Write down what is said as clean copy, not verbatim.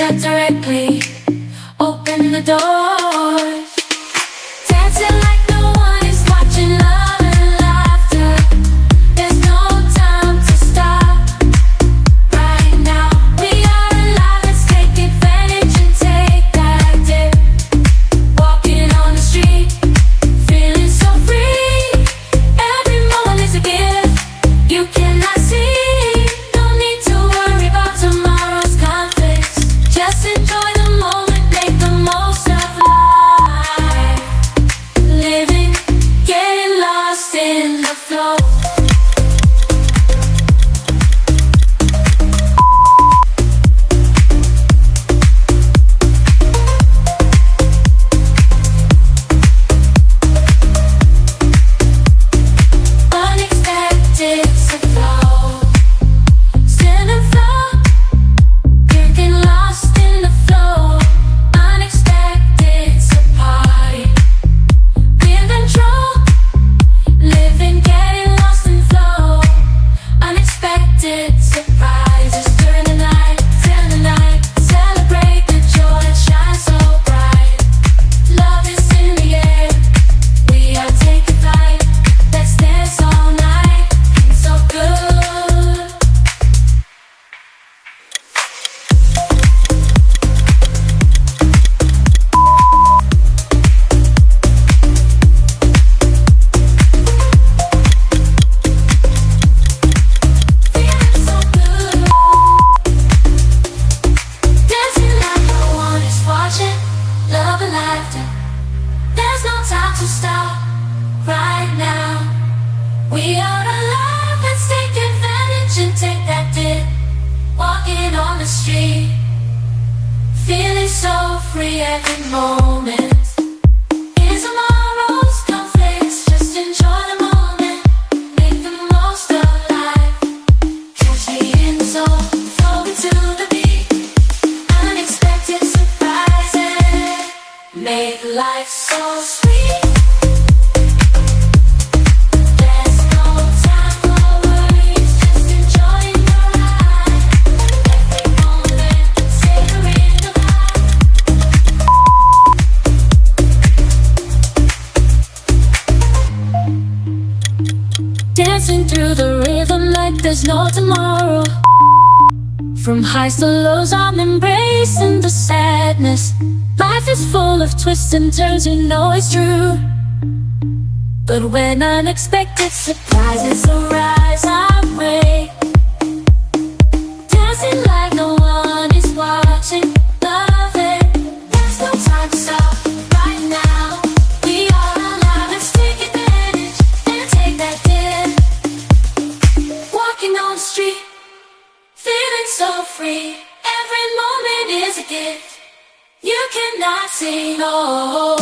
shut directly. Open the doors. Dancing like no one is watching, love and laughter. There's no time to stop. Right now, we are alive, let's take advantage and take that dip. Walking on the street, feeling so free. Every moment is a gift you cannot see. No need to worry about tomorrow's conflicts. Just enjoy the moment, make the most of life. Living, getting lost in the flow. Unexpected to flow. Still in flow. Getting lost in the flow. Unexpected to party. Be in control. Living, getting lost in flow. Unexpected surprises during the night. Till the night. Celebrate the joy that shines so bright. Love is in the air. We are taking flight. Let's dance all night. It's so good. Feeling so good. Dancing like no one is watching. Love and laughter. There's no time to stop. Right now, we are alive. Let's take advantage and take that dip. Walking on the street, feeling so free every moment. In tomorrow's conflicts, just enjoy the moment. Make the most of life. Catch me in the zone, flowing to the beat. Unexpected surprises make life so sweet. There's no time for worries, just enjoying the ride. Every moment, savoring the vibe. Dancing through the rhythm like there's no tomorrow. From highs to lows, I'm embracing the sadness. Life is full of twists and turns, you know it's true. But when unexpected surprises arise, I pray. Dancing like no one is watching. Love it, there's no time to stop. Right now, we are alive. Let's take advantage and take that dip. Walking on the street, feeling so free. Every moment is a gift you cannot say no.